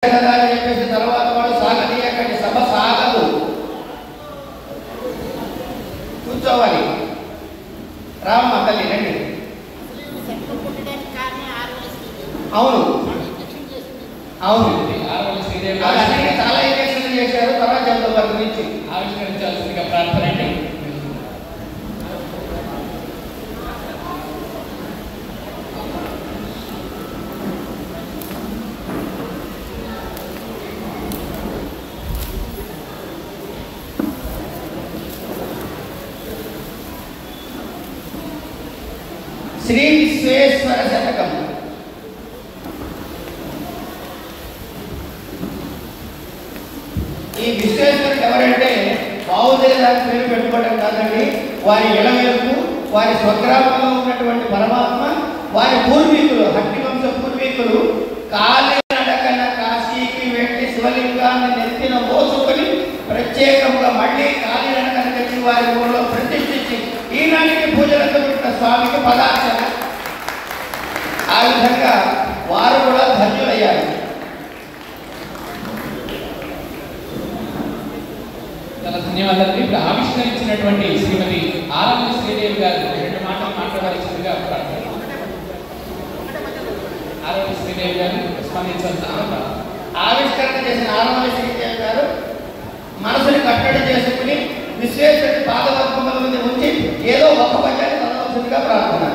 చెప్పేసి తర్వాత వాడు సాగనీయకండి, సభ సాగదు, కూర్చోవాలి. రామ్మ తల్లి రండి. అవును అవును, చాలా ఇంజక్షన్లు చేశారు. తర్వాత చెప్తాం వారి గురించి. ఆవిష్కరించాల్సిందిగా ప్రార్థన అండి. శ్రీ విశ్వేశ్వర శతకం. ఈ విశ్వేశ్వరుడు ఎవరంటే బావుదేదానికి పేరు పెట్టుకోవడం కాదండి. వారి ఇళవేల్పు, వారి స్వగ్రామంలో ఉన్నటువంటి పరమాత్మ, వారి పూర్వీకులు, హట్టి వంశ పూర్వీకులు కాలినడకన కాశీకి వెళ్ళి శివలింగాన్ని నెత్తిన మోసుకొని ప్రత్యేకంగా మళ్ళీ కాలినడకన తెచ్చి వారి ఊళ్ళో ప్రతిష్ఠించి ఈనాటికి పూజలకు పెట్టిన స్వామికి పదార్చన. ఆ విధంగా వారు కూడా ధన్యులయ్యారు. చాలా ధన్యవాదాలు. ఇప్పుడు ఆవిష్కరించినటువంటి శ్రీమతి ఆరంభ శ్రీదేవి గారు 2 మాటలు మాట్లాడాల్సిందిగా ప్రార్థన. ఆరంభ శ్రీదేవి గారు స్పందించాల్సిందిగా. ఆవిష్కరణ చేసిన ఆరంభ శ్రీదేవి గారు మనసుని కట్టడి చేసుకుని విశ్వేశ్వరుడి పాదపద్మముల మీద ఉంచి ఏదో ఒక పద్యాన్ని చదవలసిందిగా ప్రార్థన.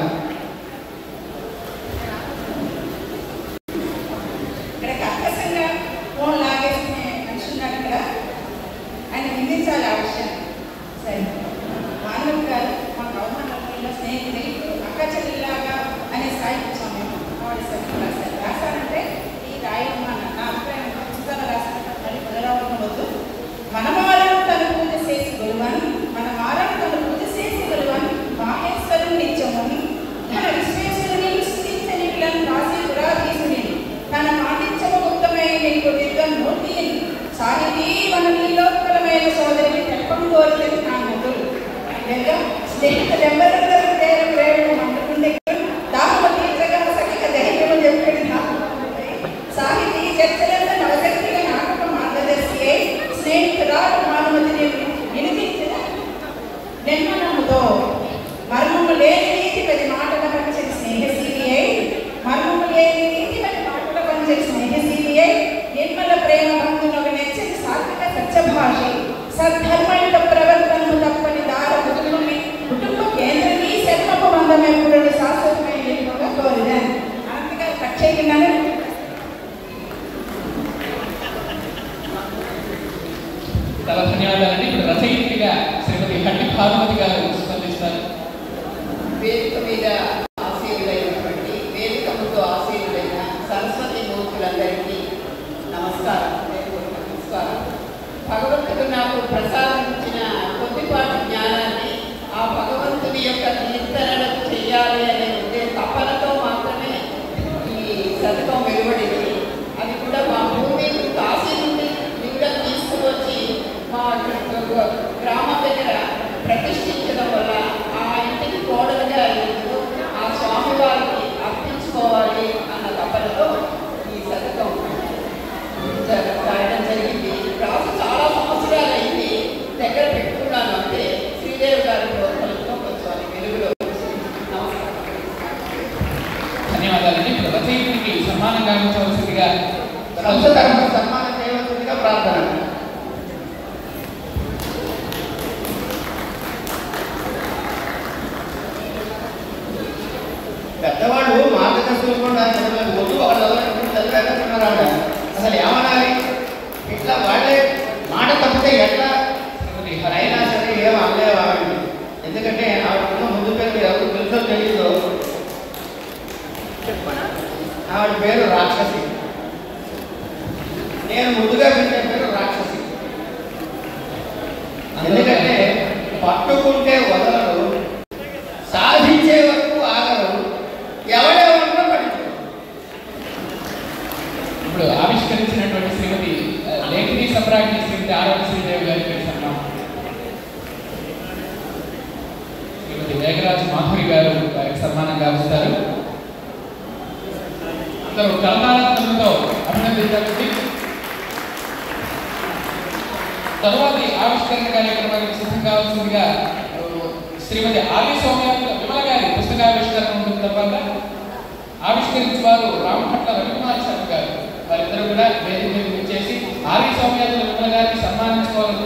చాలా ధన్యవాదాలండి. ఇప్పుడు రచయిత్రిగా శ్రీమతి హట్టి భానుమతి గారు స్పందిస్తారు. వేదిక మీద ఆశీర్వైనటువంటి, వేదిక ముందు ఆశీర్వైన సరస్వతి మూర్తులందరికీ నమస్కారం. భగవంతుడు నాకు ప్రసాదించిన కొద్దిపాటి జ్ఞానాన్ని ఆ భగవంతుని యొక్క కీర్తనలకు చెయ్యాలి అనే తపనతో మాత్రమే ఈ శతకం వెలువడింది. అది కూడా మా పూర్వీకులు కాశీ నుండి లింగం తీసుకువచ్చి మా గ్రామం దగ్గర ప్రతిష్ఠించడం వల్ల ఆ ఇంటికి కోడలుగా ఆ స్వామివారికి అర్పించుకోవాలి అన్న తపనతో ఈ శతకం రాయడం జరిగింది. రాసి చాలా సంవత్సరాలు అయింది, దగ్గర పెట్టుకున్నాను. అంటే శ్రీదేవి గారి ప్రోత్సాహంతో కొంచెం వెలుగులో. నమస్కారం. ధన్యవాదాలండి. ఇప్పుడు రచయిత్రికి సన్మానం గావించవలసిందిగా, సన్మానం చేయవలసిందిగా ప్రార్థన. పెద్దవాళ్ళు మార్గదర్శకులు కూడా వద్దు ఒకళ్ళు చదివేస్తున్నారంట. అసలు ఏమనాలి? ఇట్లా వాళ్ళే మాట తప్పితే ఎట్లా అయినా సరే ఏం అనలేవు ఆవిడ. ఎందుకంటే ఆవిడ ముందు పేరు ఎవరు తెలుసో తెలియదు. ఆవిడ పేరు రాక్షసి. నేను ముందుగా పెట్టే పేరు రాక్షసి. ఎందుకంటే పట్టుకుంటే వదలరు, సాధించే వరకు ఆగరు, ఎవడెవరిలో పడుతుంది. ఇప్పుడు ఆవిష్కరించినటువంటి శ్రీమతి లేఖిని సమ్రాజ్ఞి శ్రీమతి ఆరోగ్య శ్రీదేవి గారి పేరు సన్మానం. శ్రీమతి వేగరాజు మాధురి గారు వారికి సన్మానం గావిస్తారు. అందరూ కళాత్మకంతో అభినందించాలి. తరువాతి ఆవిష్కరణ కార్యక్రమానికి సిద్ధం కావాల్సిందిగా శ్రీమతి ఆర్వి సౌమ్యాత్మ విమల గారి పుస్తకావిష్కరణ ఉంటుంది. తర్వాత ఆవిష్కరించేవారు రామభట్ల రవికుమార్ శర్మ గారు. వారిద్దరూ కూడా వేదిక మీద చేసి ఆర్వి సౌమ్యాత్మ విమల గారిని సన్మానించుకోవాలని